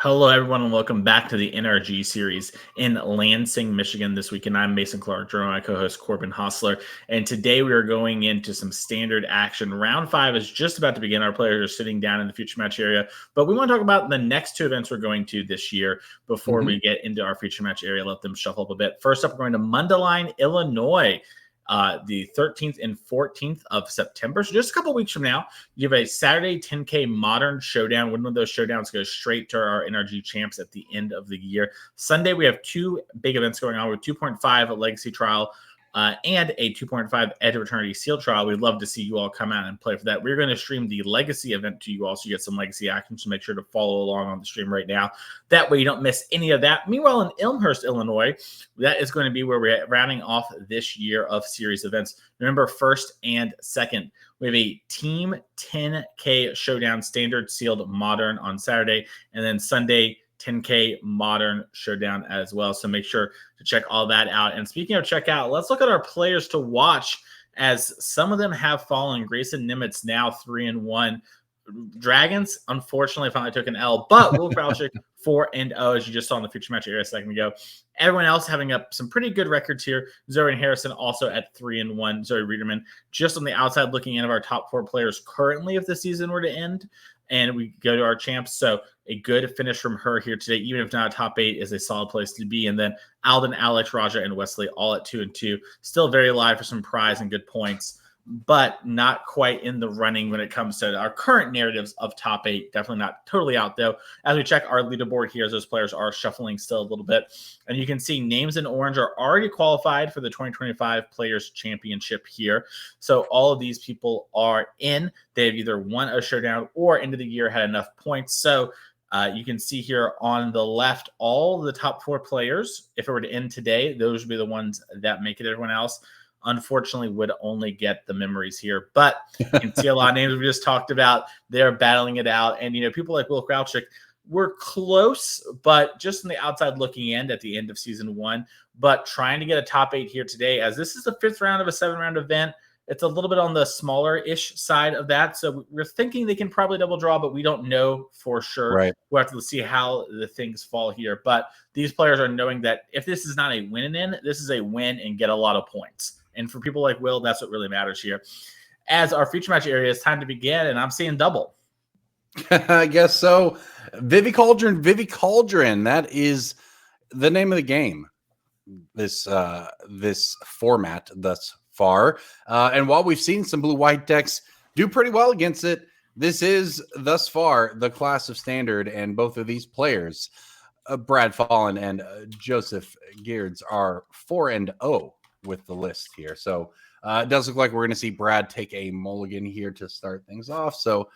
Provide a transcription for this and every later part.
Hello, everyone, and welcome back to the NRG series in Lansing, Michigan this week. And I'm Mason Clark, joined by my co-host Corbin Hostler. And today we are going into some standard action. Round 5 is just about to begin. Our players are sitting down in the future match area, but we want to talk about the next two events we're going to this year before we get into our future match area. Let them shuffle up a bit. First up, we're going to Mundelein, Illinois. The 13th and 14th of September. So just a couple weeks from now, you have a Saturday 10K Modern Showdown. One of those showdowns goes straight to our NRG champs at the end of the year. Sunday, we have two big events going on with 2.5 Legacy Trial and a 2.5 Edge of Eternity Seal Trial. We'd love to see you all come out and play for that. We're going to stream the Legacy event to you all, so you get some Legacy action, so make sure to follow along on the stream right now. That way you don't miss any of that. Meanwhile, in Elmhurst, Illinois, that is going to be where we're rounding off this year of series events. Remember, 1st and 2nd, we have a Team 10K Showdown Standard Sealed Modern on Saturday, and then Sunday, 10K Modern Showdown as well. So make sure to check all that out. And speaking of check out, let's look at our players to watch, as some of them have fallen. Grayson Nimitz now 3-1. Dragons, unfortunately, finally took an L, but Will Krauchik 4-0, as you just saw in the future match area a second ago. Everyone else having up some pretty good records here. Zorian Harrison also at 3-1. Zoe Riederman just on the outside looking in of our top 4 players currently if the season were to end. And we go to our champs. So a good finish from her here today, even if not a top 8, is a solid place to be. And then Alden, Alex, Raja, and Wesley all at 2-2. Still very live for some prize and good points, but not quite in the running when it comes to our current narratives of top 8. Definitely not totally out, though. As we check our leaderboard here, as those players are shuffling still a little bit. And you can see names in orange are already qualified for the 2025 Players Championship here. So all of these people are in. They've either won a showdown or end of the year had enough points. So you can see here on the left, all the top 4 players, if it were to end today, those would be the ones that make it. Everyone else, unfortunately, would only get the memories here. But you can see a lot of names we just talked about. They're battling it out. And, people like Will Krauchik were close, but just on the outside looking in at the end of season 1. But trying to get a top 8 here today, as this is the 5th round of a 7-round event. It's a little bit on the smaller-ish side of that. So we're thinking they can probably double draw, but we don't know for sure. Right. We'll have to see how the things fall here. But these players are knowing that if this is not a win-in, this is a win and get a lot of points. And for people like Will, that's what really matters here. As our future match area is time to begin, and I'm seeing double. I guess so. Vivi Cauldron. That is the name of the game. This format thus far. And while we've seen some blue-white decks do pretty well against it, this is thus far the class of standard, and both of these players, Brad Fallen and Joseph Geerds, are 4-0 with the list here. So it does look like we're going to see Brad take a mulligan here to start things off. So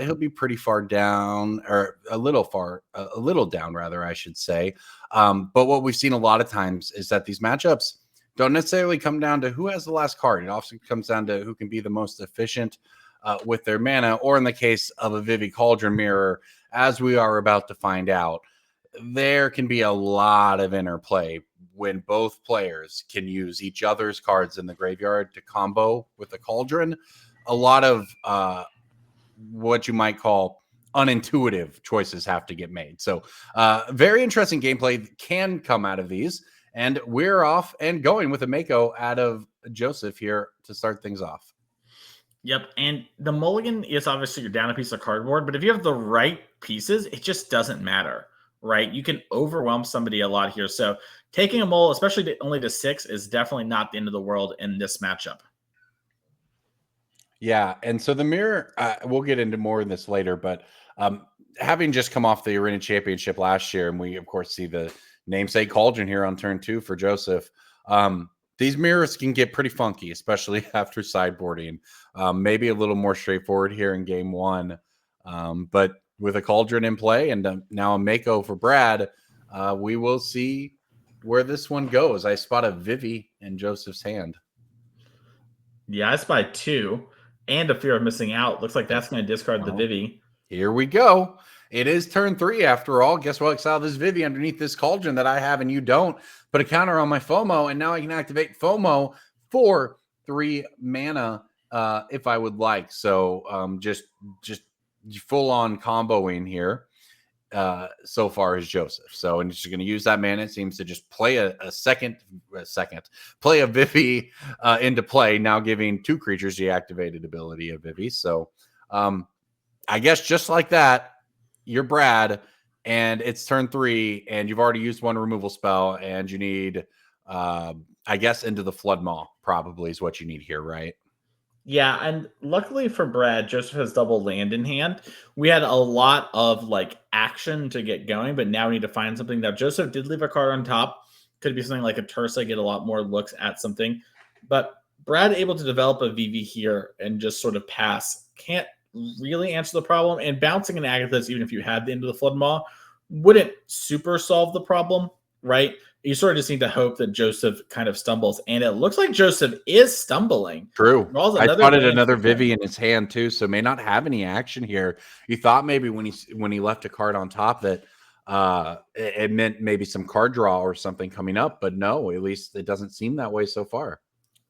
he'll be pretty far down, or a little down rather, I should say. But what we've seen a lot of times is that these matchups don't necessarily come down to who has the last card. It often comes down to who can be the most efficient with their mana, or in the case of a Vivi Cauldron mirror, as we are about to find out, there can be a lot of interplay when both players can use each other's cards in the graveyard to combo with the Cauldron. A lot of what you might call unintuitive choices have to get made. So very interesting gameplay can come out of these. And we're off and going with a Mako out of Joseph here to start things off. Yep. And the mulligan is obviously you're down a piece of cardboard, but if you have the right pieces, it just doesn't matter, right? You can overwhelm somebody a lot here. So taking a mull, especially only to 6, is definitely not the end of the world in this matchup. Yeah. And so the mirror, we'll get into more of this later, but having just come off the Arena Championship last year, and we, of course, see the namesake Cauldron here on turn 2 for Joseph. These mirrors can get pretty funky, especially after sideboarding. Maybe a little more straightforward here in game 1. But with a Cauldron in play and now a Mako for Brad, we will see where this one goes. I spot a Vivi in Joseph's hand. Yeah, I spy 2 and a fear of missing out. Looks like that's going to discard the Vivi. Here we go. It is turn 3 after all. Guess what? Exile this Vivi underneath this Cauldron that I have and you don't. Put a counter on my FOMO, and now I can activate FOMO for 3 mana if I would like. So just full on comboing here. so far is Joseph. So, and she's going to use that mana. It seems to just play play a Vivi into play, now giving 2 creatures the activated ability of Vivi. So, I guess just like that, you're Brad, and it's turn 3, and you've already used 1 removal spell, and you need, I guess, Into the Flood Maw probably is what you need here, right? Yeah, and luckily for Brad, Joseph has double land in hand. We had a lot of like action to get going, but now we need to find something. That Joseph did leave a card on top. Could be something like a Tursa, get a lot more looks at something. But Brad able to develop a VV here and just sort of pass can't really answer the problem. And bouncing an Agathis, even if you had the End of the Flood Maw, wouldn't super solve the problem, right? You sort of just need to hope that Joseph kind of stumbles. And it looks like Joseph is stumbling. True. Draws I another spotted land another for him. Vivi in his hand too, so may not have any action here. You thought maybe when he left a card on top that it meant maybe some card draw or something coming up, but no, at least it doesn't seem that way so far.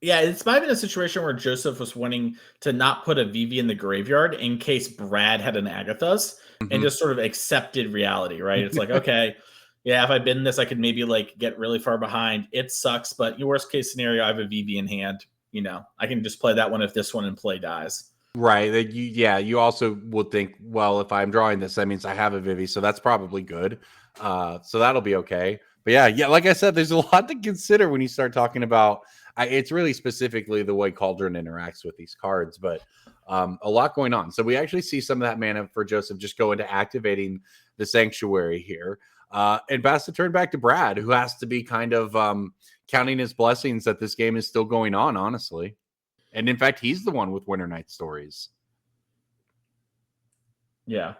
Yeah, it's might have been a situation where Joseph was wanting to not put a VV in the graveyard in case Brad had an Agathos and Mhm. just sort of accepted reality, right? It's like, okay, yeah, if I bid in this, I could maybe like get really far behind. It sucks, but your worst case scenario, I have a VV in hand. I can just play that one if this one in play dies. Right. You also would think, well, if I'm drawing this, that means I have a Vivi, so that's probably good. So that'll be okay. But yeah, like I said, there's a lot to consider when you start talking about. It's really specifically the way Cauldron interacts with these cards, but a lot going on. So we actually see some of that mana for Joseph just go into activating the Sanctuary here, and pass the turn back to Brad, who has to be kind of counting his blessings that this game is still going on, honestly. And in fact, he's the one with Winter Night Stories. Yeah.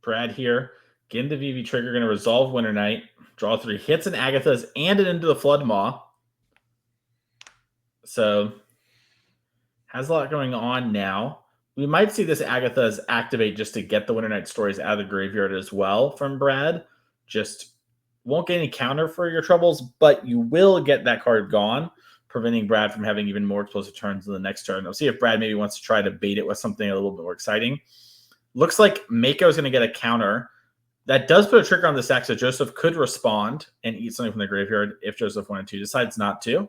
Brad here. Getting the VV trigger, going to resolve Winter Night. Draw 3 hits an Agathos and it into the Flood Maw. So has a lot going on now. We might see this Agathos activate just to get the Winter Night Stories out of the graveyard as well from Brad. Just won't get any counter for your troubles, but you will get that card gone, preventing Brad from having even more explosive turns in the next turn. We'll see if Brad maybe wants to try to bait it with something a little bit more exciting. Looks like Mako is going to get a counter. That does put a trigger on the stack, so Joseph could respond and eat something from the graveyard if Joseph wanted to. Decides not to.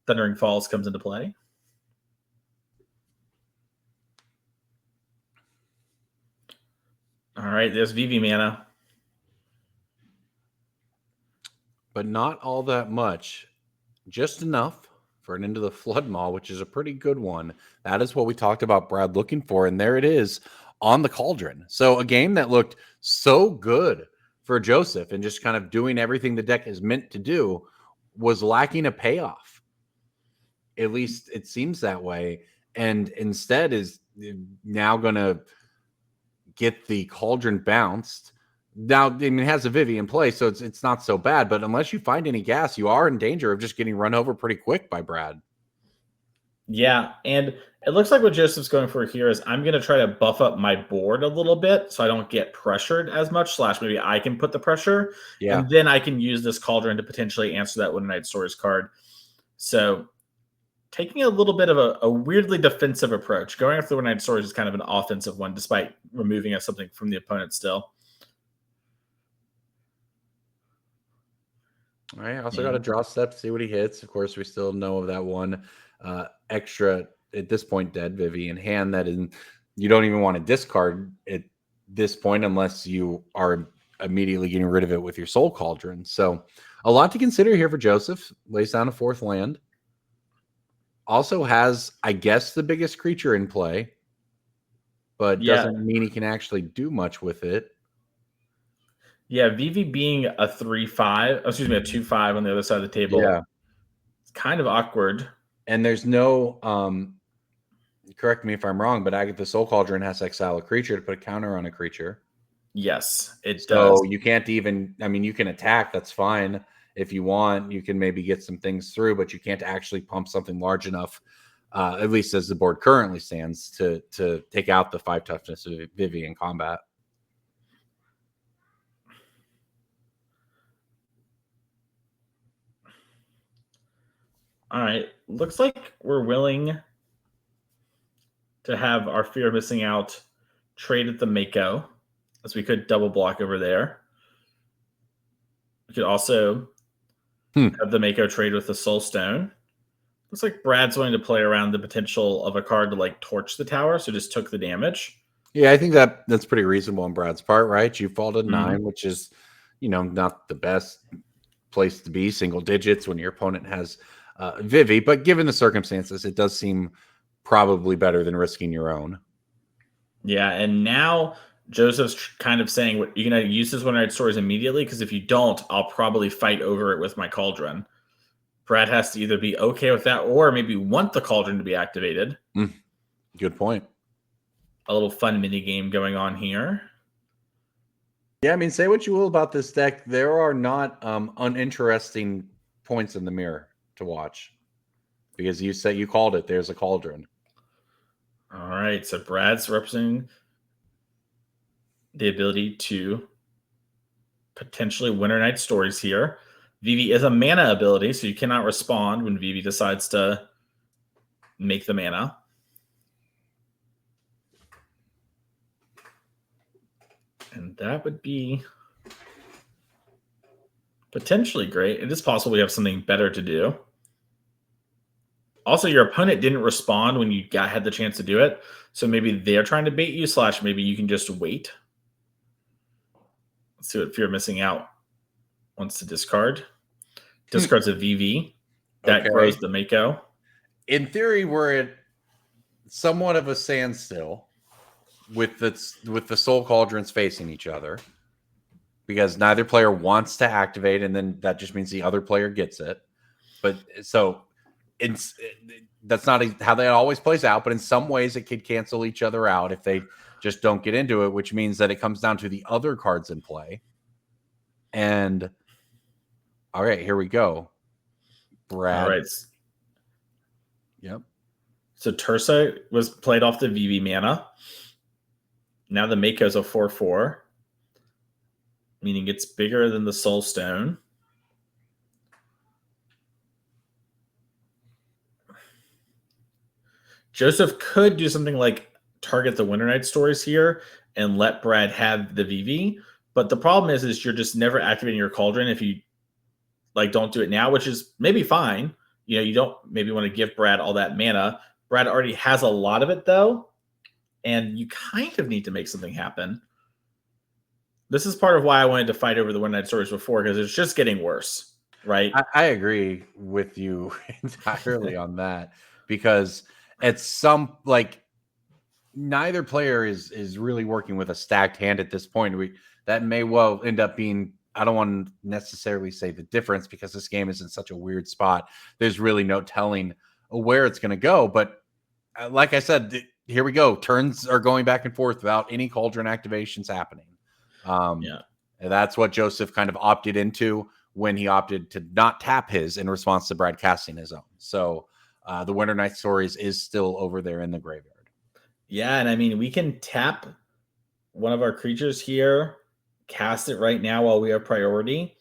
Thundering Falls comes into play. All right, there's VV mana. But not all that much. Just enough for an Into the Flood Maw, which is a pretty good one. That is what we talked about Brad looking for. And there it is on the Cauldron. So a game that looked so good for Joseph and just kind of doing everything the deck is meant to do was lacking a payoff. At least it seems that way. And instead is now going to get the Cauldron bounced. Now, I mean, it has a Vivi in play, so it's not so bad. But unless you find any gas, you are in danger of just getting run over pretty quick by Brad. Yeah, and it looks like what Joseph's going for here is I'm going to try to buff up my board a little bit so I don't get pressured as much, / maybe I can put the pressure, Yeah. and then I can use this Cauldron to potentially answer that Winter Night Stories card. So taking a little bit of a weirdly defensive approach. Going after the Winter Night Stories is kind of an offensive one, despite removing something from the opponent still. All right. Also got a draw step to see what he hits. Of course, we still know of that one extra at this point dead Vivi in hand that is you don't even want to discard at this point unless you are immediately getting rid of it with your Soul Cauldron. So a lot to consider here for Joseph. Lays down a 4th land. Also has, I guess, the biggest creature in play, but Yeah, doesn't mean he can actually do much with it. yeah. VV being a 3/5, excuse me, a 2/5 on the other side of the table. Yeah. It's kind of awkward. And there's no correct me if I'm wrong, but Agatha Soul Cauldron has to exile a creature to put a counter on a creature. Yes, it does. So you can't even, I mean, you can attack, that's fine. If you want, you can maybe get some things through, but you can't actually pump something large enough, at least as the board currently stands, to take out the 5 toughness of Vivi in combat. All right. Looks like we're willing to have our fear of missing out trade with the Mako, as we could double block over there. We could also have the Mako trade with the Soul Stone. Looks like Brad's willing to play around the potential of a card to like torch the tower, so just took the damage. Yeah, I think that's pretty reasonable on Brad's part, right? You fall to 9, which is, not the best place to be, single digits when your opponent has Vivi, but given the circumstances, it does seem probably better than risking your own. Yeah, and now Joseph's kind of saying, "What you're gonna use this One-Eyed Stories immediately? Because if you don't, I'll probably fight over it with my Cauldron." Brad has to either be okay with that or maybe want the Cauldron to be activated. Good point. A little fun mini game going on here. Yeah, I mean, say what you will about this deck, there are not uninteresting points in the mirror to watch because you called it. There's a Cauldron. All right, so Brad's representing the ability to potentially Winter Night Stories here. Vivi is a mana ability, so you cannot respond when Vivi decides to make the mana. And that would be potentially great. It is possible we have something better to do. Also, your opponent didn't respond when you had the chance to do it. So maybe they're trying to bait you, / maybe you can just wait. Let's see what Fear of Missing Out wants to discard. Discards a VV. That grows the Mako. In theory, we're at somewhat of a standstill with the Soul Cauldrons facing each other because neither player wants to activate, and then that just means the other player gets it. But so that's not how that always plays out, but in some ways it could cancel each other out if they just don't get into it, which means that it comes down to the other cards in play. And all right, here we go. Brad. All right. Yep. So Tursa was played off the VV mana. Now the Mako's a 4/4, meaning it's bigger than the Soul Stone. Joseph could do something like target the Winter Night Stories here and let Brad have the VV. But the problem is you're just never activating your Cauldron if you don't do it now, which is maybe fine. You don't maybe want to give Brad all that mana. Brad already has a lot of it though, and you kind of need to make something happen. This is part of why I wanted to fight over the Winter Night Stories before, because it's just getting worse, right? I agree with you entirely on that, because at some neither player is really working with a stacked hand at this point. That may well end up being, I don't want to necessarily say the difference because this game is in such a weird spot. There's really no telling where it's going to go. But like I said, here we go. Turns are going back and forth without any Cauldron activations happening. And that's what Joseph kind of opted into when he opted to not tap his in response to Brad casting his own. So the Winter Night Stories is still over there in the graveyard. Yeah, and I mean, we can tap one of our creatures here, cast it right now while we have priority,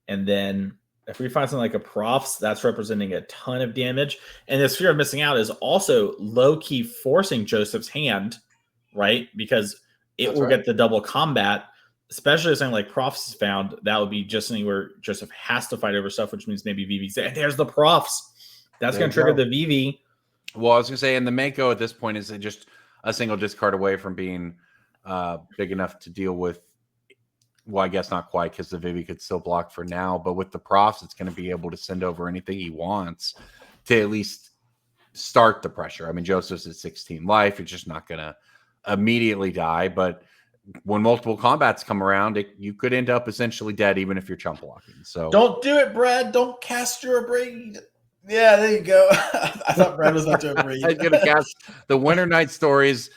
and then if we find something like a Profs, that's representing a ton of damage. And this Fear of Missing Out is also low-key forcing Joseph's hand, right? Because it will get the double combat, especially if something like Profs is found. That would be just something where Joseph has to fight over stuff, which means maybe VV's there. There's the Profs. That's going to trigger the VV. Well, I was going to say, and the Mako at this point is just a single discard away from being big enough to deal with. Well, I guess not quite, because the Vivi could still block for now. But with the Profs, it's going to be able to send over anything he wants to at least start the pressure. I mean, Joseph's at 16 life. It's just not going to immediately die. But when multiple combats come around, you could end up essentially dead, even if you're chump blocking. So don't do it, Brad. Don't cast your Abrade. Yeah, there you go. I thought Brad was about to Abrade. He's going to cast the Winter Night Stories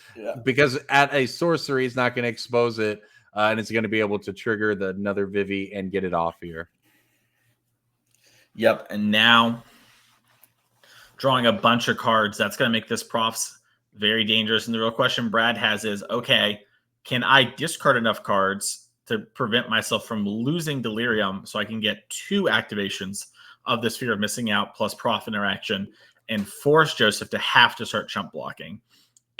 because at a sorcery, he's not going to expose it. And it's going to be able to trigger another Vivi and get it off here. Yep. And now drawing a bunch of cards, that's going to make this Profs very dangerous. And the real question Brad has is, okay, can I discard enough cards to prevent myself from losing Delirium so I can get 2 activations of this Fear of Missing Out plus Prof interaction and force Joseph to have to start chump blocking?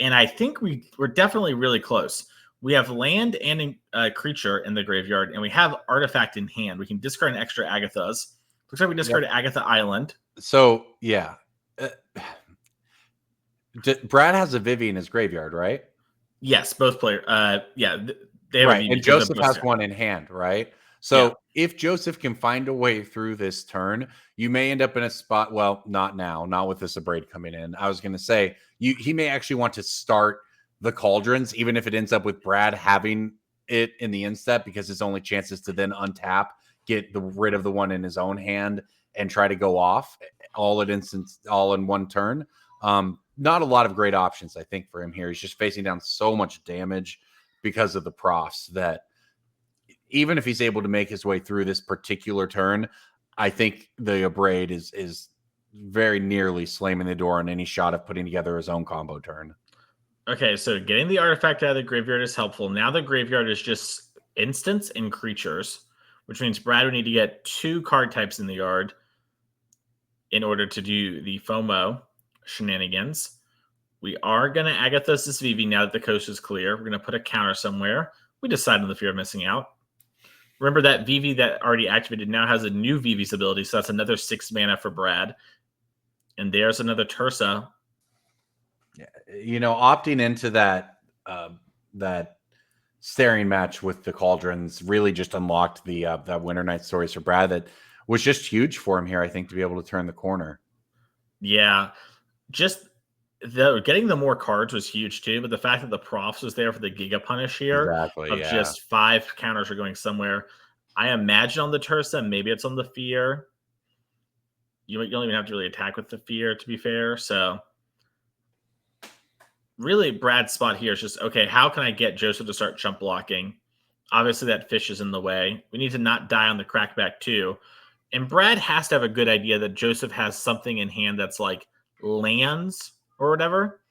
And I think we're definitely really close. We have land and creature in the graveyard, and we have artifact in hand. We can discard an extra Agathas. Looks like we discarded Agatha Island. So, yeah. Brad has a Vivi in his graveyard, right? Yes, both players. Yeah, they have Right. a VV And Joseph has one in hand, right? So if Joseph can find a way through this turn, you may end up in a spot. Well, not now, not with this Abrade coming in. I was going to say he may actually want to start the Cauldrons, even if it ends up with Brad having it in the instep, because his only chance is to then untap, get rid of the one in his own hand, and try to go off all in one turn. Not a lot of great options, I think, for him here. He's just facing down so much damage because of the profs that even if he's able to make his way through this particular turn, I think the Abrade is very nearly slamming the door on any shot of putting together his own combo turn. Okay, so getting the artifact out of the graveyard is helpful. Now the graveyard is just instants and creatures, which means Brad would need to get 2 card types in the yard in order to do the FOMO shenanigans. We are going to Agathos this VV now that the coast is clear. We're going to put a counter somewhere. We decide on the fear of missing out. Remember that VV that already activated now has a new VV's ability, so that's another 6 mana for Brad. And there's another Tursa. You know, opting into that staring match with the Cauldrons really just unlocked the that Winter Night Stories for Brad. That was just huge for him here, I think, to be able to turn the corner. Yeah, just getting the more cards was huge too, but the fact that the profs was there for the Giga Punish here just 5 counters are going somewhere. I imagine on the Tursa, maybe it's on the Fear. You don't even have to really attack with the Fear, to be fair. So really, Brad's spot here is just, okay, how can I get Joseph to start jump blocking? Obviously, that fish is in the way. We need to not die on the crackback too. And Brad has to have a good idea that Joseph has something in hand that's like lands or whatever.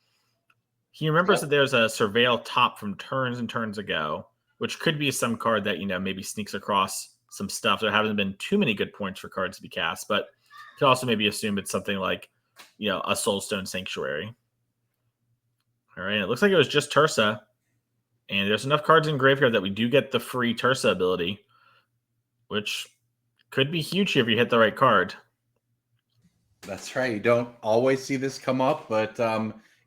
He remembers that there's a Surveil top from turns and turns ago, which could be some card that, maybe sneaks across some stuff. There haven't been too many good points for cards to be cast, but you can also maybe assume it's something like, a Soulstone Sanctuary. All right, it looks like it was just Tursa. And there's enough cards in graveyard that we do get the free Tursa ability, which could be huge here if you hit the right card. That's right. You don't always see this come up, but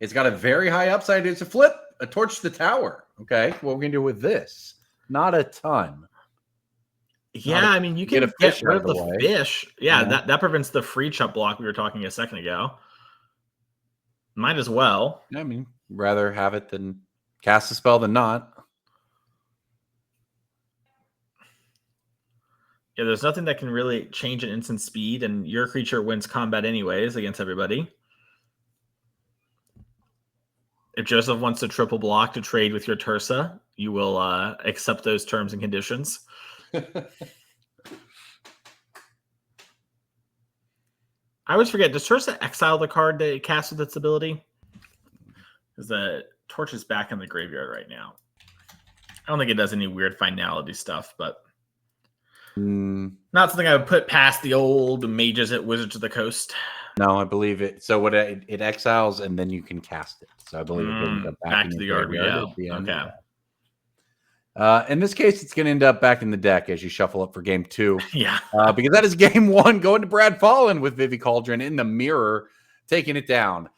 it's got a very high upside. It's a flip, a torch to the tower. Okay, what we're going to do with this? Not a ton. Yeah, you can get rid of the fish. Yeah, that prevents the free chump block we were talking a second ago. Might as well. Rather have it than cast a spell than not. Yeah, there's nothing that can really change an instant speed, and your creature wins combat anyways against everybody. If Joseph wants to triple block to trade with your Tursa, you will accept those terms and conditions. I always forget, does Tursa exile the card that it casts with its ability? Because the torch is back in the graveyard right now. I don't think it does any weird finality stuff, but not something I would put past the old mages at Wizards of the Coast. No, I believe it. So what it exiles and then you can cast it. So I believe it goes back to the yard. Okay. In this case, it's going to end up back in the deck as you shuffle up for game 2. Yeah. Because that is game 1 going to Brad Fallen with Vivi Cauldron in the mirror, taking it down.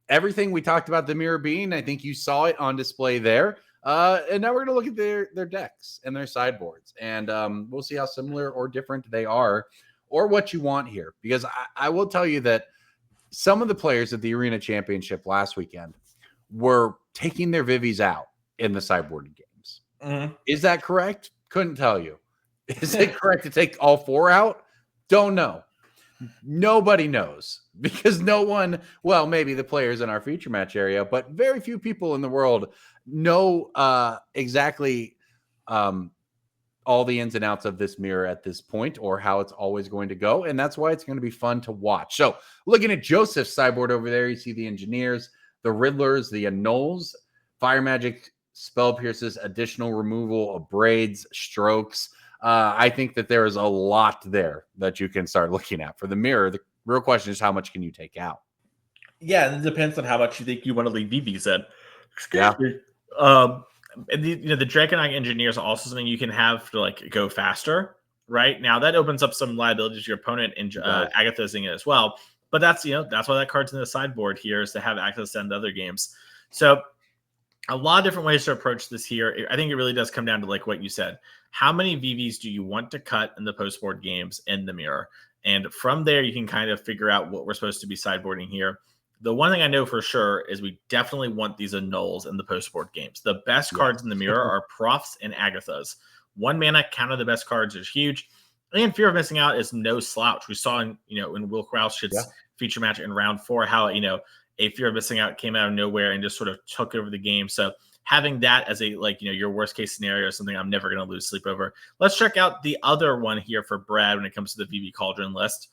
Everything we talked about the mirror being, I think you saw it on display there. And now we're going to look at their decks and their sideboards. And we'll see how similar or different they are or what you want here. Because I will tell you that some of the players at the Arena Championship last weekend were taking their Vivis out in the sideboard games. Mm-hmm. Is that correct? Couldn't tell you. Is it correct to take all 4 out? Don't know. Nobody knows because no one, well, maybe the players in our feature match area, but very few people in the world know exactly all the ins and outs of this mirror at this point or how it's always going to go. And that's why it's going to be fun to watch. So looking at Joseph's sideboard over there, you see the Engineers, the Riddlers, the Annuls, Fire Magic, Spell Pierces, additional removal of Braids, Strokes. I think that there is a lot there that you can start looking at. For the mirror, the real question is how much can you take out? Yeah, it depends on how much you think you want to leave VVs in. Excuse Yeah, me. And the Dragonite Engineer is also something you can have to like go faster. Right now, that opens up some liabilities to your opponent, and it does. Agatha using it as well. But that's that's why that card's in the sideboard here, is to have access to end other games. So a lot of different ways to approach this here. I think it really does come down to like what you said. How many VVs do you want to cut in the post board games in the mirror? And from there, you can kind of figure out what we're supposed to be sideboarding here. The one thing I know for sure is we definitely want these annuls in the post board games. The best Yes. cards in the mirror are Profs and Agathas. 1 mana counter the best cards is huge. And Fear of Missing Out is no slouch. We saw in Will Yeah. Crouch's feature match in round 4 how a Fear of Missing Out came out of nowhere and just sort of took over the game. So having that as a your worst case scenario is something I'm never going to lose sleep over. Let's check out the other one here for Brad when it comes to the VV Cauldron list.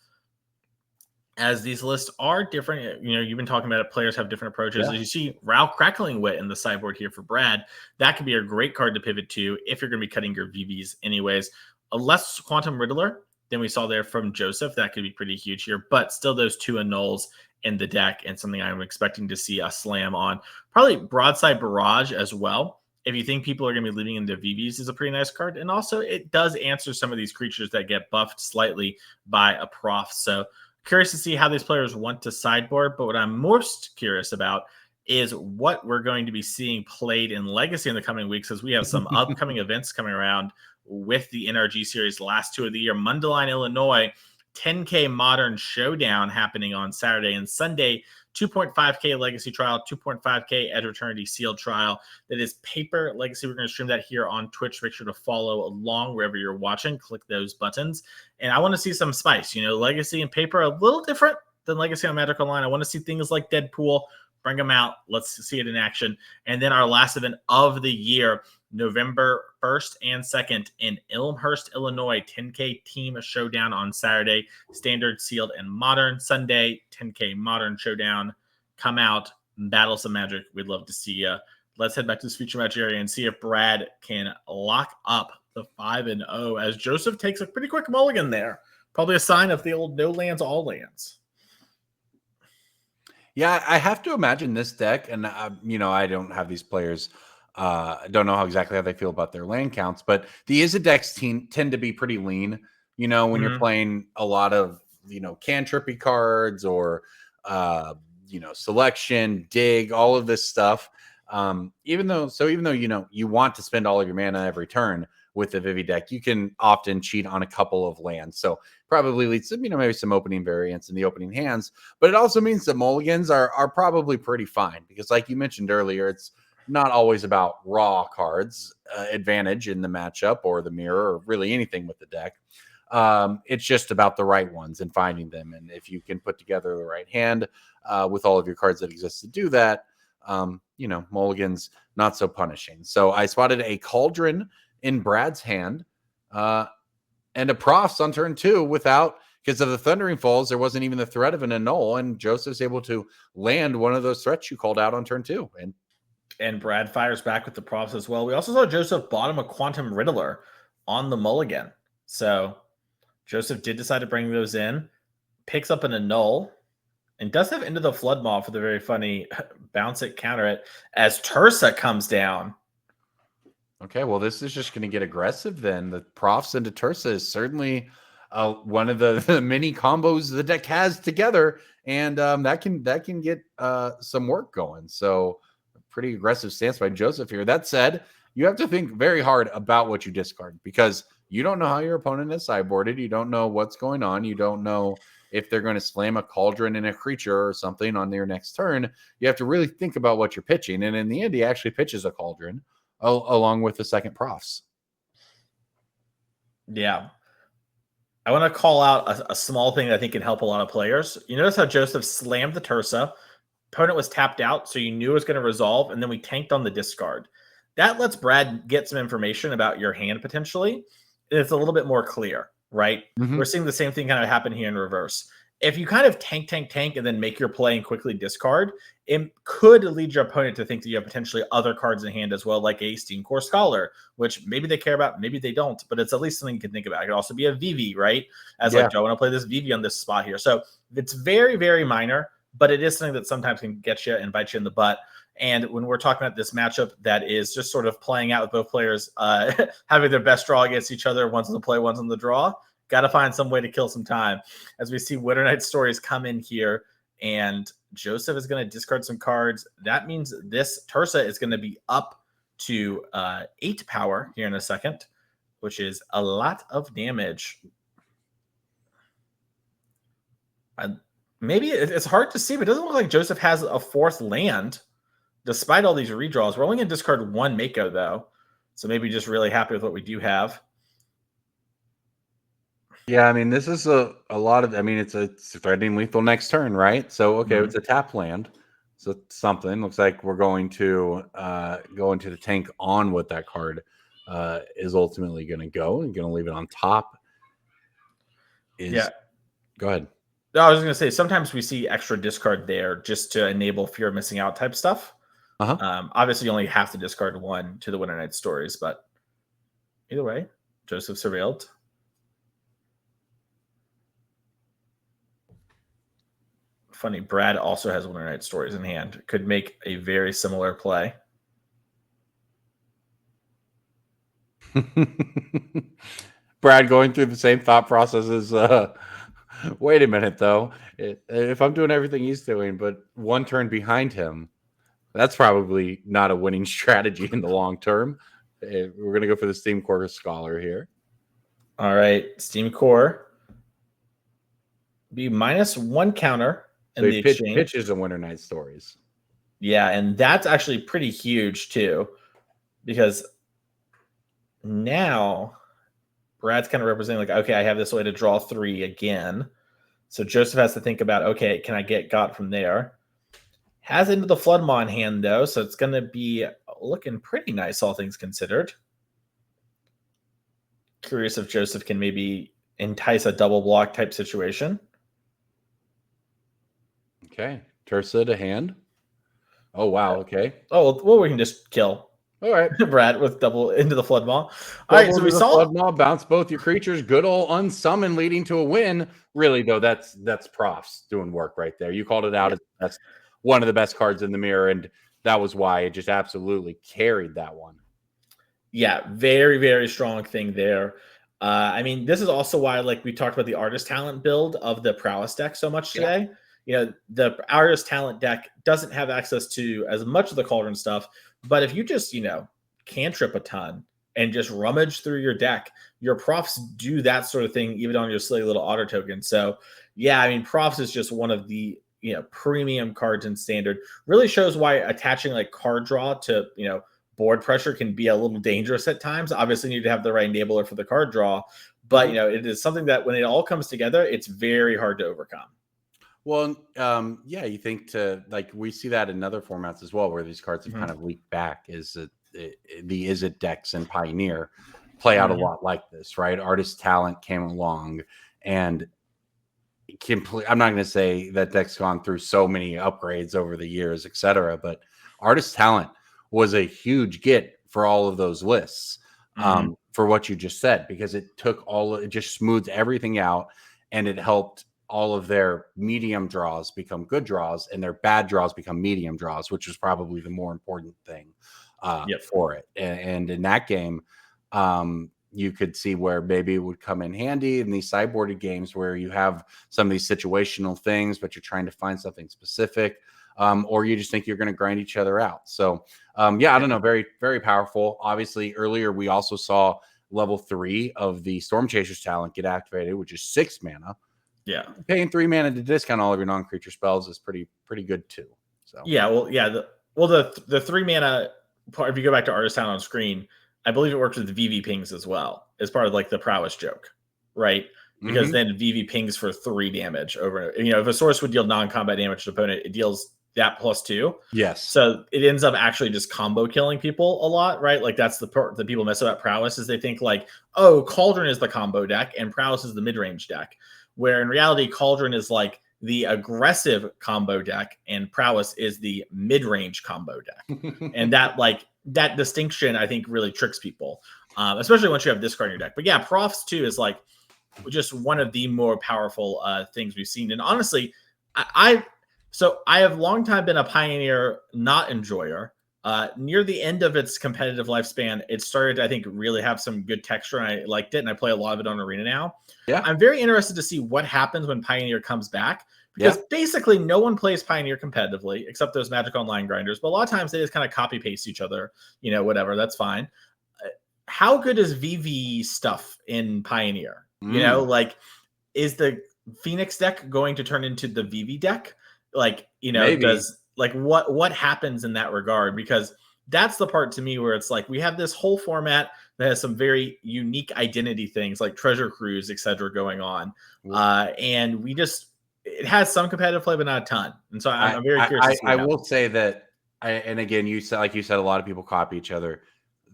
As these lists are different, you've been talking about it, players have different approaches. Yeah. As you see Rao Crackling Wit in the sideboard here for Brad, that could be a great card to pivot to if you're going to be cutting your VVs anyways. A less Quantum Riddler than we saw there from Joseph, that could be pretty huge here, but still those 2 annuls in the deck, and something I'm expecting to see a slam on. Probably Broadside Barrage as well. If you think people are going to be leaving into VVs, is a pretty nice card. And also it does answer some of these creatures that get buffed slightly by a prof. So curious to see how these players want to sideboard. But what I'm most curious about is what we're going to be seeing played in Legacy in the coming weeks, as we have some upcoming events coming around with the NRG series, last 2 of the year. Mundelein, Illinois, 10K Modern Showdown happening on Saturday and Sunday. 2.5K Legacy Trial, 2.5K Edge Eternity Sealed Trial. That is paper Legacy. We're going to stream that here on Twitch. Make sure to follow along wherever you're watching. Click those buttons. And I want to see some spice. Legacy and paper are a little different than Legacy on Magic Online. I want to see things like Deadpool. Bring them out. Let's see it in action. And then our last event of the year, November 1st and 2nd in Elmhurst, Illinois, 10K Team Showdown on Saturday, Standard, Sealed, and Modern. Sunday, 10K Modern Showdown. Come out, battle some Magic. We'd love to see you. Let's head back to this feature match area and see if Brad can lock up the 5-0 as Joseph takes a pretty quick mulligan there. Probably a sign of the old no lands, all lands. Yeah, I have to imagine this deck, and I don't have these players. Don't know exactly how they feel about their land counts, but the Izzet decks tend to be pretty lean. When you're playing a lot of cantrippy cards or selection, dig, all of this stuff. Even though you want to spend all of your mana every turn with the Vivi deck, you can often cheat on a couple of lands. So probably leads to maybe some opening variants in the opening hands, but it also means that mulligans are probably pretty fine, because like you mentioned earlier, it's not always about raw cards advantage in the matchup or the mirror or really anything with the deck. It's just about the right ones and finding them. And if you can put together the right hand with all of your cards that exist to do that, mulligans not so punishing. So I spotted a Cauldron in Brad's hand and a Profs on turn 2 because of the Thundering Falls, there wasn't even the threat of an annul, and Joseph's able to land one of those threats you called out on turn 2. And Brad fires back with the Profs as well. We also saw Joseph bottom a Quantum Riddler on the mulligan. So Joseph did decide to bring those in, picks up an annul, and does have Into the Flood Maw for the very funny bounce it, counter it, as Tursa comes down. Okay, well, this is just going to get aggressive then. The Profs into Tursa is certainly one of the many combos the deck has together, and that can get some work going. So pretty aggressive stance by Joseph here. That said, you have to think very hard about what you discard, because you don't know how your opponent is sideboarded. You don't know what's going on. You don't know if they're going to slam a Cauldron in a creature or something on their next turn. You have to really think about what you're pitching. And in the end, he actually pitches a Cauldron along with the second Profs. Yeah. I want to call out a small thing that I think can help a lot of players. You notice how Joseph slammed the Tursa. Opponent was tapped out, so you knew it was going to resolve, and then we tanked on the discard. That lets Brad get some information about your hand potentially. It's a little bit more clear, right? Mm-hmm. We're seeing the same thing kind of happen here in reverse. If you kind of tank, and then make your play and quickly discard, it could lead your opponent to think that you have potentially other cards in hand as well, like a Steam Core Scholar, which maybe they care about, maybe they don't, but it's at least something you can think about. It could also be a VV, right? Like, do I want to play this VV on this spot here? So it's very, very minor, but it is something that sometimes can get you and bite you in the butt. And when we're talking about this matchup that is just sort of playing out with both players having their best draw against each other, one's on the play, one's on the draw, got to find some way to kill some time. As we see Winter Night Stories come in here, and Joseph is going to discard some cards. That means this Tursa is going to be up to 8 power here in a second, which is a lot of damage. Maybe it's hard to see, but it doesn't look like Joseph has a 4th land. Despite all these redraws, we're only going to discard 1 Mako, though. So maybe just really happy with what we do have. Yeah, I mean, this is a lot of, I mean, it's threatening lethal next turn, right? So, okay, it's a tap land. So something looks like we're going to go into the tank on what that card is ultimately going to go, and going to leave it on top. Go ahead. No, I was going to say, sometimes we see extra discard there just to enable fear of missing out type stuff. Obviously, you only have to discard 1 to the Winter Night Stories, but either way, Joseph surveilled. Funny, Brad also has Winter Night Stories in hand. Could make a very similar play. Brad going through the same thought process as wait a minute, though. If I'm doing everything he's doing, but 1 turn behind him, that's probably not a winning strategy in the long term. We're going to go for the Steam Core Scholar here. All right, Steam Core. Be -1 counter in the exchange. Pitches and Winter Night Stories. Yeah, and that's actually pretty huge, too, because now Brad's kind of representing like, okay, I have this way to draw 3 again. So Joseph has to think about, okay, can I get got from there? Has Into the Floodmaw in hand, though, so it's going to be looking pretty nice, all things considered. Curious if Joseph can maybe entice a double block type situation. Okay, Tursa to hand. Oh, wow, okay. Oh, well, we can just kill. All right. Brad with double Into the Floodmaw. All right, so we saw Floodmaw bounce both your creatures. Good old unsummon leading to a win. Really, though, that's Profs doing work right there. You called it out. That's one of the best cards in the mirror, and that was why it just absolutely carried that one. Yeah, very, very strong thing there. I mean, this is also why, like, we talked about the Artist Talent build of the Prowess deck so much today. Yeah. You know, the Artist Talent deck doesn't have access to as much of the Cauldron stuff, but if you just, cantrip a ton and just rummage through your deck, your Profs do that sort of thing even on your silly little auto token. So, yeah, I mean, Profs is just one of the, premium cards in Standard. Really shows why attaching, like, card draw to, board pressure can be a little dangerous at times. Obviously, you need to have the right enabler for the card draw, but, it is something that when it all comes together, it's very hard to overcome. Well, yeah, you think we see that in other formats as well, where these cards have kind of leaked back. The Is It decks and Pioneer play out a lot like this, right? Artist Talent came along, and I'm not going to say that deck's gone through so many upgrades over the years, etc., but Artist Talent was a huge get for all of those lists, for what you just said, because it just smoothed everything out, and it helped all of their medium draws become good draws and their bad draws become medium draws, which was probably the more important thing for it. And in that game, you could see where maybe it would come in handy in these sideboarded games where you have some of these situational things, but you're trying to find something specific, or you just think you're going to grind each other out. So, I don't know. Very, very powerful. Obviously, earlier we also saw level 3 of the Storm Chasers talent get activated, which is 6 mana. Yeah, paying 3 mana to discount all of your non-creature spells is pretty good too. So the 3 mana part, if you go back to Artist Talent on screen, I believe it works with VV pings as well as part of like the prowess joke, right? Because then VV pings for 3 damage over. If a source would deal non-combat damage to opponent, it deals that +2. Yes. So it ends up actually just combo killing people a lot, right? Like that's the part that people miss about prowess is they think like, oh, Cauldron is the combo deck and prowess is the mid-range deck. Where in reality, Cauldron is like the aggressive combo deck and Prowess is the mid-range combo deck. And that distinction, I think, really tricks people, especially once you have this card in your deck. But yeah, Profs too is like just one of the more powerful things we've seen. And honestly, I So I have long time been a Pioneer not enjoyer. Near the end of its competitive lifespan, it started to, I think, really have some good texture, and I liked it, and I play a lot of it on Arena now. Yeah. I'm very interested to see what happens when Pioneer comes back, because Yeah. basically no one plays Pioneer competitively except those Magic Online grinders, but a lot of times they just kind of copy paste each other, whatever, that's fine. How good is VV stuff in Pioneer? Like, is the Phoenix deck going to turn into the VV deck? Like, Maybe. does like what happens in that regard? Because that's the part to me where it's like we have this whole format that has some very unique identity things like treasure cruise, etc., going on, and it has some competitive play, but not a ton. And so I'm very curious to see I what will happens. say that, and again, like you said, a lot of people copy each other.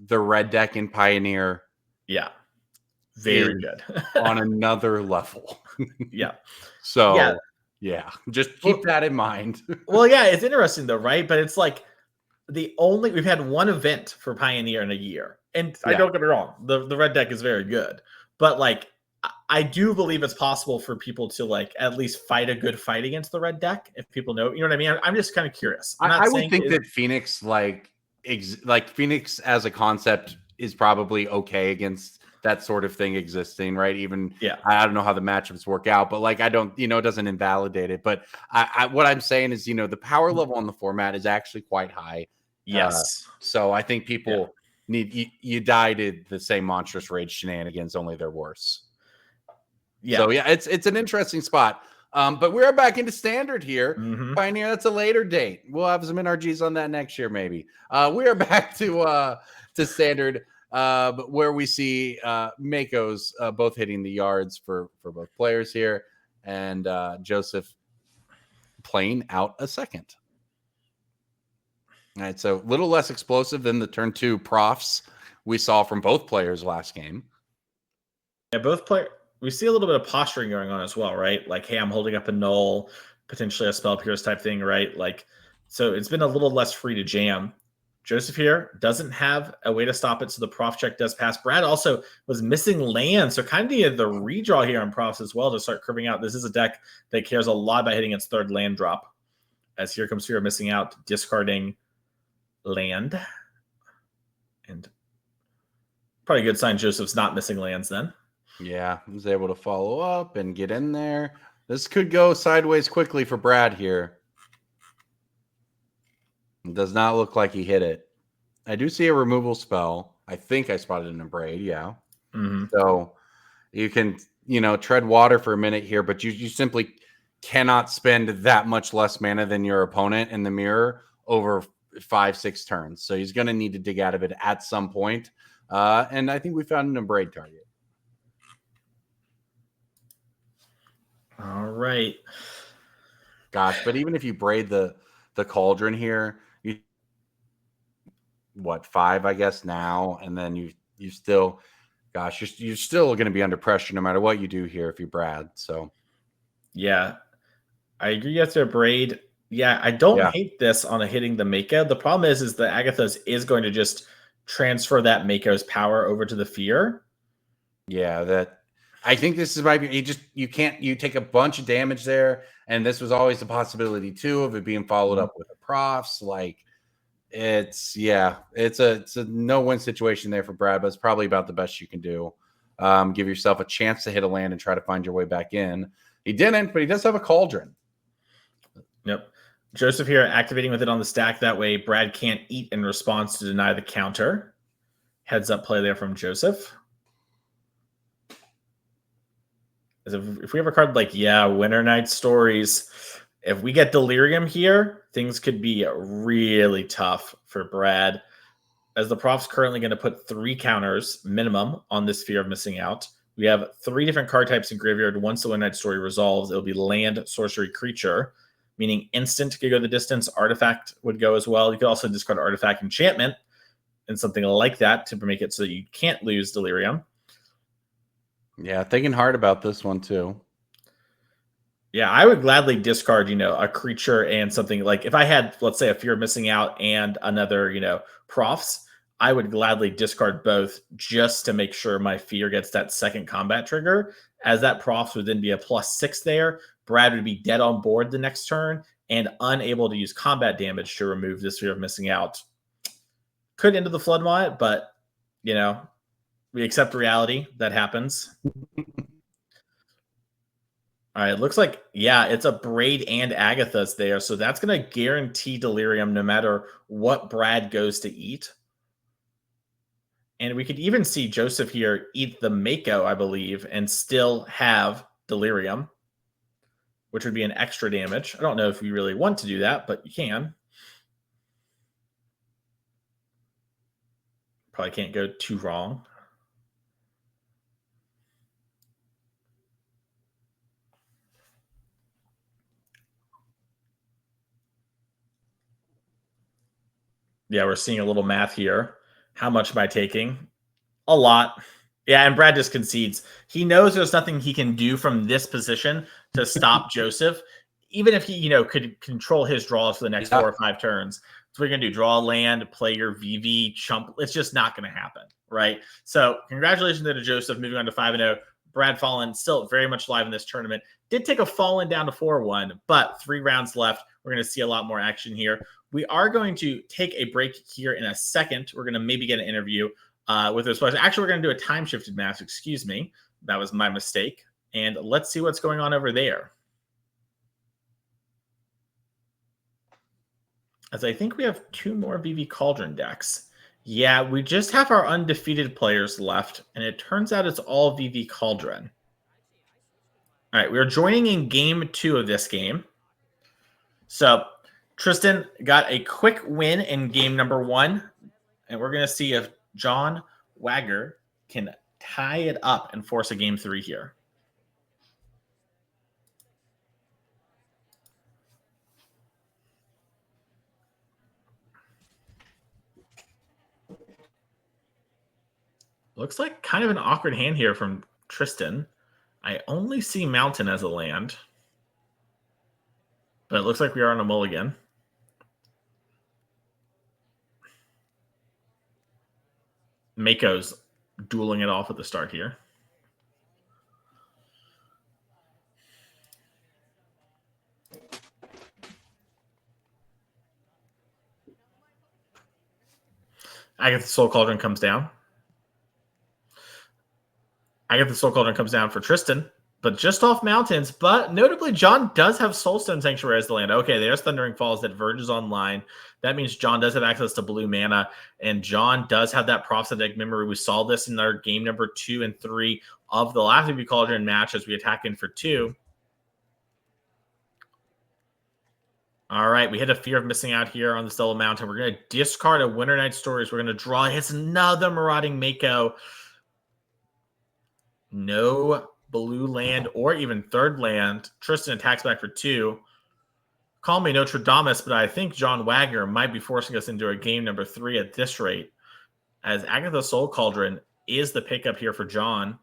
The red deck in Pioneer Yeah, very is good. on another level. Yeah, yeah. So, yeah, just keep Well, that in mind. well, yeah. It's interesting though, right? But it's like we've had one event for Pioneer in a year, and I Yeah. don't get me wrong, the red deck is very good, but like I do believe it's possible for people to like at least fight a good fight against the red deck if people know, you know what I mean? I'm just kind of curious. I'm not I would saying think that Phoenix, like Phoenix as a concept, is probably okay against that sort of thing existing, right? Even yeah, I don't know how the matchups work out, but like I don't, it doesn't invalidate it. But what I'm saying is, the power level on the format is actually quite high. yes, So I think yeah, people you die to the same monstrous rage shenanigans, only they're worse. yeah. So yeah, it's an interesting spot. But we're back into standard here. Mm-hmm. Pioneer, that's a later date. We'll have some NRGs on that next year, maybe. We are back to standard, where we see Mako's both hitting the yards for both players here, and Joseph playing out a second. All right, so a little less explosive than the turn 2 profs we saw from both players last game. Yeah, both play. We see a little bit of posturing going on as well, right? Like, hey, I'm holding up a null, potentially a spell pierce type thing, right? Like, so it's been a little less free to jam. Joseph here doesn't have a way to stop it, so the prof check does pass. Brad also was missing land, so kind of needed the redraw here on profs as well to start curving out. This is a deck that cares a lot about hitting its third land drop. As here comes Fear missing out, discarding land. And probably a good sign Joseph's not missing lands then. Yeah, was able to follow up and get in there. This could go sideways quickly for Brad here. It does not look like he hit it. I do see a removal spell. I think I spotted an Abrade, yeah. Mm-hmm. So you can, tread water for a minute here, but you simply cannot spend that much less mana than your opponent in the mirror over 5-6 turns. So he's going to need to dig out of it at some point. And I think we found an Abrade target. All right. Gosh, but even if you braid the cauldron here, you 5, I guess, now, and then you still, gosh, you're still going to be under pressure no matter what you do here if you Brad. So Yeah, I agree. You have to braid. Yeah, I don't hate this on a hitting the Mako. The problem is the Agathos is going to just transfer that Mako's power over to the Fear. Yeah, I think this is you take a bunch of damage there, and this was always a possibility too of it being followed up with a profs. Like it's a no-win situation there for Brad, but it's probably about the best you can do. Give yourself a chance to hit a land and try to find your way back in. He didn't, but he does have a cauldron. Yep. Joseph here activating with it on the stack. That way Brad can't eat in response to deny the counter. Heads up play there from Joseph. If we have a card like, Winter Night Stories, if we get Delirium here, things could be really tough for Brad, as the prof's currently going to put 3 counters minimum on this Fear of Missing Out. We have 3 different card types in graveyard. Once the Winter Night Story resolves, it'll be land, sorcery, creature, meaning instant could go the distance. Artifact would go as well. You could also discard artifact, enchantment, and something like that to make it so you can't lose Delirium. Yeah, thinking hard about this one too. Yeah, I would gladly discard, a creature and something like, if I had, let's say, a Fear of Missing Out and another, profs, I would gladly discard both just to make sure my Fear gets that second combat trigger, as that profs would then be a +6 there. Brad would be dead on board the next turn, and unable to use combat damage to remove this fear of missing out. Could end the Flood Mod, but you know, we accept reality. That happens. All right, it looks like, yeah, it's a Braid and Agatha's there. So that's going to guarantee Delirium no matter what Brad goes to eat. And we could even see Joseph here eat the Mako, I believe, and still have Delirium, which would be an extra damage. I don't know if you really want to do that, but you can. Probably can't go too wrong. Yeah, we're seeing a little math here. How much am I taking? A lot. Yeah, and Brad just concedes. He knows there's nothing he can do from this position to stop Joseph, even if he, could control his draws for the next 4 or 5 turns. So we're gonna do draw land, play your VV, chump. It's just not gonna happen, right? So congratulations to Joseph, moving on to 5-0. Brad Fallen still very much live in this tournament. Did take a Fallen down to 4-1, but 3 rounds left. We're gonna see a lot more action here. We are going to take a break here in a second. We're gonna maybe get an interview with this question. Actually, we're going to do a time shifted match. Excuse me. That was my mistake. And let's see what's going on over there. As I think we have 2 more VV Cauldron decks. Yeah, we just have our undefeated players left. And it turns out it's all VV Cauldron. All right, we're joining in game 2 of this game. So Tristan got a quick win in game number 1. And we're going to see if John Wagger can tie it up and force a game 3 here. Looks like kind of an awkward hand here from Tristan. I only see Mountain as a land. But it looks like we are on a mulligan. Mako's dueling it off at the start here. Agatha Soul Cauldron comes down. Agatha Soul Cauldron comes down for Tristan, but just off Mountains. But notably, John does have Soulstone Sanctuary as the land. Okay, there's Thundering Falls that verges online. That means John does have access to blue mana, and John does have that Prophetic Memory. We saw this in our game number 2 and 3 of the last VV Cauldron match as we attack in for 2. All right, we hit a Fear of Missing Out here on the Stellar Mountain. We're going to discard a Winter Night Stories. We're going to draw. It's another Marauding Mako. No blue land or even third land. Tristan attacks back for 2. Call me Nostradamus, but I think John Wagner might be forcing us into a game number 3 at this rate, as Agatha Soul Cauldron is the pickup here for John.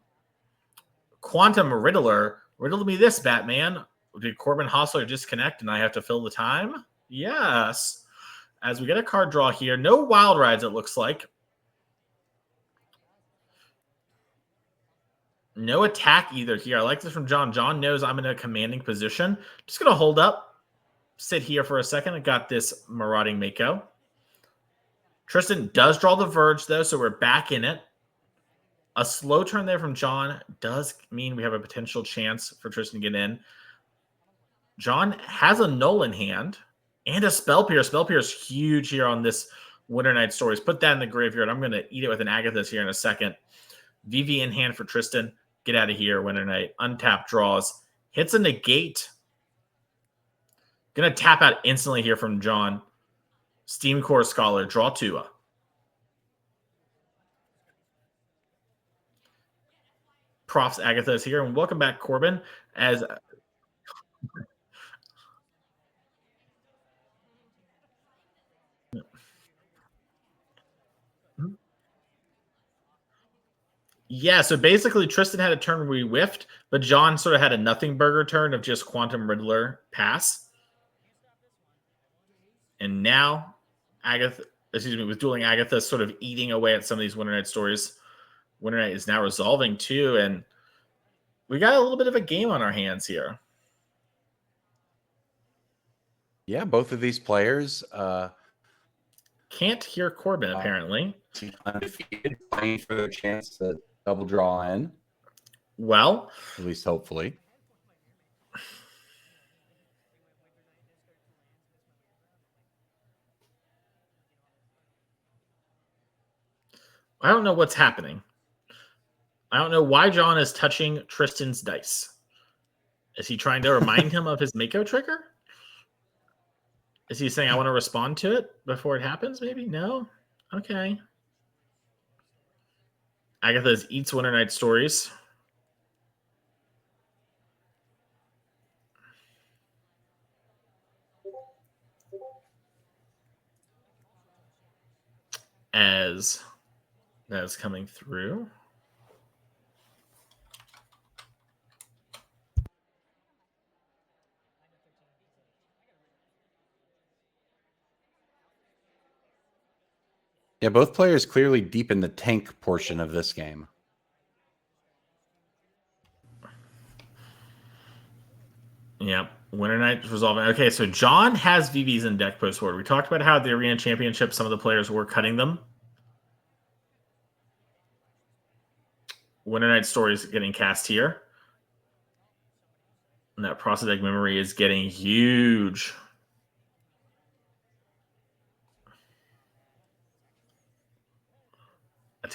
Quantum Riddler. Riddle me this, Batman. Did Corbin Hostler disconnect and I have to fill the time? Yes. As we get a card draw here. No Wild Rides, it looks like. No attack either here. I like this from John. John knows I'm in a commanding position. Just going to hold up. Sit here for a second. I got this Marauding Mako. Tristan does draw the Verge, though, so we're back in it. A slow turn there from John does mean we have a potential chance for Tristan to get in. John has a Null in hand and a Spell Pierce. Spell Pierce huge here on this Winter Night Stories. Put that in the graveyard. I'm going to eat it with an Agatha's here in a second. VV in hand for Tristan. Get out of here, Winter Night. Untap draws. Hits a negate. Going to tap out instantly here from John. Steam Core Scholar. Draw 2. Profs Agatha is here. And welcome back, Corbin. As yeah, so basically Tristan had a turn where we whiffed, but John sort of had a nothing burger turn of just Quantum Riddler pass. And now Agatha, with dueling Agatha sort of eating away at some of these Winter Night Stories. Winter Night is now resolving too, and we got a little bit of a game on our hands here. Yeah, both of these players Can't hear Corbin, apparently. undefeated, playing for their chance to double draw in. Well, At least hopefully. I don't know what's happening. I don't know why John is touching Tristan's dice. Is he trying to remind him of his Mako trigger? Is he saying, I want to respond to it before it happens? Maybe? No? Okay. Agatha's eats Winter Night Stories. As that is coming through. Yeah, both players clearly deep in the tank portion of this game. Yep. Winter Night resolving. Okay, so John has VVs in deck post forward. We talked about how at the Arena Championship, some of the players were cutting them. Winter Night Stories getting cast here. And that Prosthetic Memory is getting huge.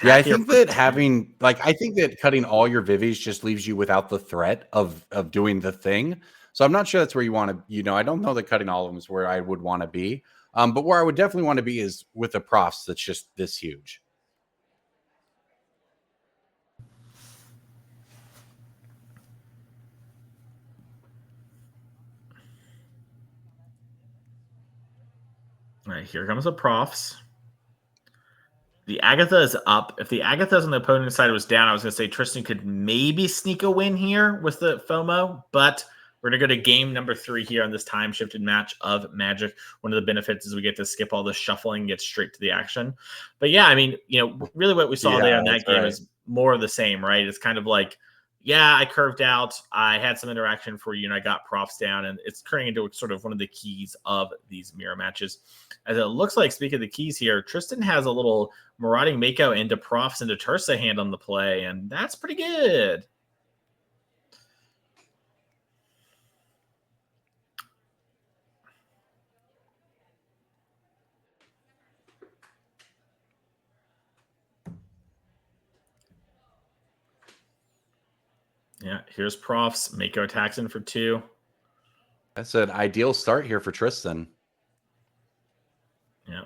Yeah, I think that I think that cutting all your Vivies just leaves you without the threat of doing the thing. So I'm not sure that's where you want to, I don't know that cutting all of them is where I would want to be. But where I would definitely want to be is with the profs that's just this huge. All right, here comes the profs. The Agatha is up. If the Agatha's on the opponent's side was down, I was going to say Tristan could maybe sneak a win here with the FOMO, but we're going to go to game number 3 here on this time-shifted match of Magic. One of the benefits is we get to skip all the shuffling and get straight to the action. But yeah, I mean, really what we saw there in that game is more of the same, right? It's kind of like, yeah, I curved out. I had some interaction for you, and I got profs down, and it's turning into sort of one of the keys of these mirror matches. As it looks like, speaking of the keys here, Tristan has a little Marauding Mako into profs into Tursa hand on the play, and that's pretty good. Yeah, here's profs. Mako attacks in for 2. That's an ideal start here for Tristan. Yeah.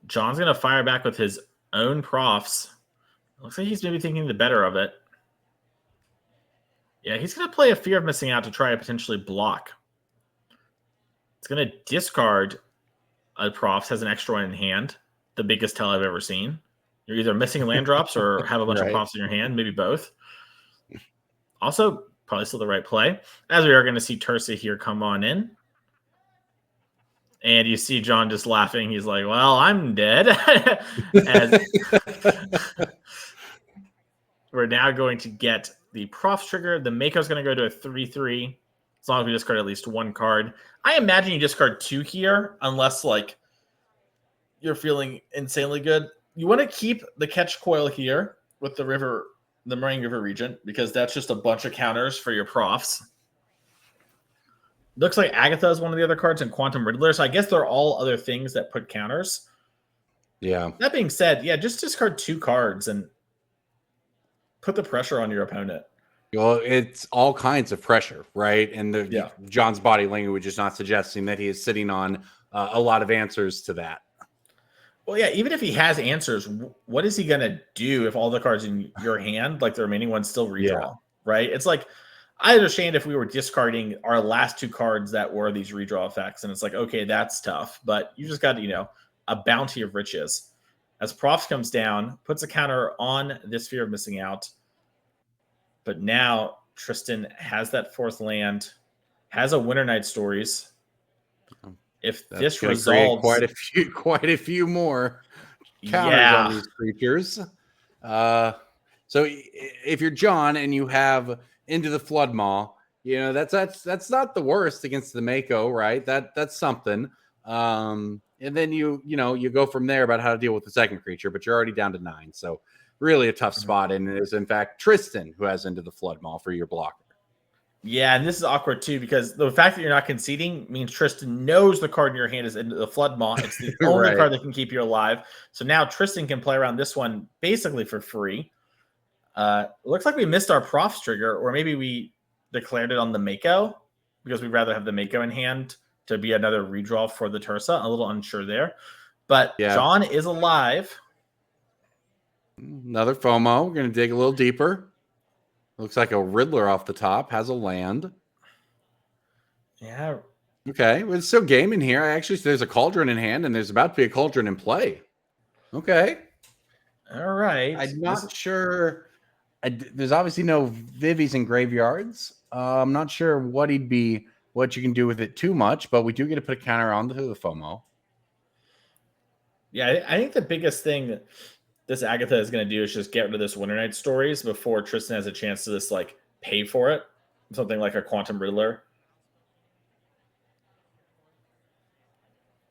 John's going to fire back with his own profs. Looks like he's maybe thinking the better of it. Yeah, he's going to play a Fear of Missing Out to try to potentially block. It's going to discard a profs, has an extra one in hand. The biggest tell I've ever seen. You're either missing land drops or have a bunch of profs in your hand, maybe both. Also, probably still the right play. As we are going to see Tursa here come on in. And you see John just laughing. He's like, well, I'm dead. As we're now going to get the profs trigger. The Mako's going to go to a 3/3. As long as we discard at least 1 card. I imagine you discard 2 here, unless like you're feeling insanely good. You want to keep the catch coil here with the Marine River Regent, because that's just a bunch of counters for your profs. Looks like Agatha is one of the other cards and Quantum Riddler. So I guess they're all other things that put counters. Yeah. That being said, yeah, just discard 2 cards and put the pressure on your opponent. Well, it's all kinds of pressure, right? And John's body language is not suggesting that he is sitting on a lot of answers to that. Well, yeah, even if he has answers, what is he going to do if all the cards in your hand, like the remaining ones, still redraw, right? It's like, I understand if we were discarding our last 2 cards that were these redraw effects, and it's like, okay, that's tough, but you just got, a bounty of riches. As profs comes down, puts a counter on this Fear of Missing Out. But now Tristan has that 4th land, has a Winter Night Stories. If this resolves, quite a few more counters on these creatures. So if you're John and you have Into the Flood Maw, That's not the worst against the Mako, right? That's something. And then you go from there about how to deal with the second creature, but you're already down to 9. So really a tough spot. And it is in fact Tristan who has Into the Flood Maw for your blocker. Yeah, and this is awkward too because the fact that you're not conceding means Tristan knows the card in your hand is Into the Flood Maw. It's the only Right. card that can keep you alive. So now Tristan can play around this one basically for free. Looks like we missed our Profs trigger, or maybe we declared it on the Mako because we'd rather have the Mako in hand to be another redraw for the Tursa. A little unsure there. But Yeah. John is alive. Another FOMO. We're going to dig a little deeper. Looks like a Riddler off the top. Has a land. Yeah. Okay. Well, it's still game in here. Actually, there's a Cauldron in hand, and there's about to be a Cauldron in play. Okay. All right. I'm not sure. There's obviously no Vivies in graveyards. I'm not sure what you can do with it too much, but we do get to put a counter on the FOMO. Yeah, I think the biggest thing that this Agatha is going to do is just get rid of this Winter Night Stories before Tristan has a chance to just like pay for it. Something like a Quantum Riddler.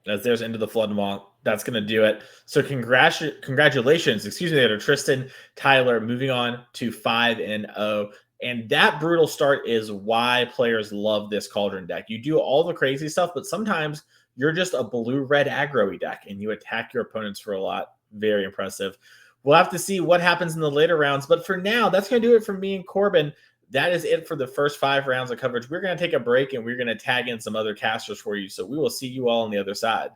As there's Into the Flood Maw, that's going to do it. So congratulations, to Tristan Tyler, moving on to 5-0. And that brutal start is why players love this Cauldron deck. You do all the crazy stuff, but sometimes you're just a blue-red aggro-y deck, and you attack your opponents for a lot. Very impressive. We'll have to see what happens in the later rounds. But for now, that's going to do it for me and Corbin. That is it for the first 5 rounds of coverage. We're going to take a break, and we're going to tag in some other casters for you. So we will see you all on the other side.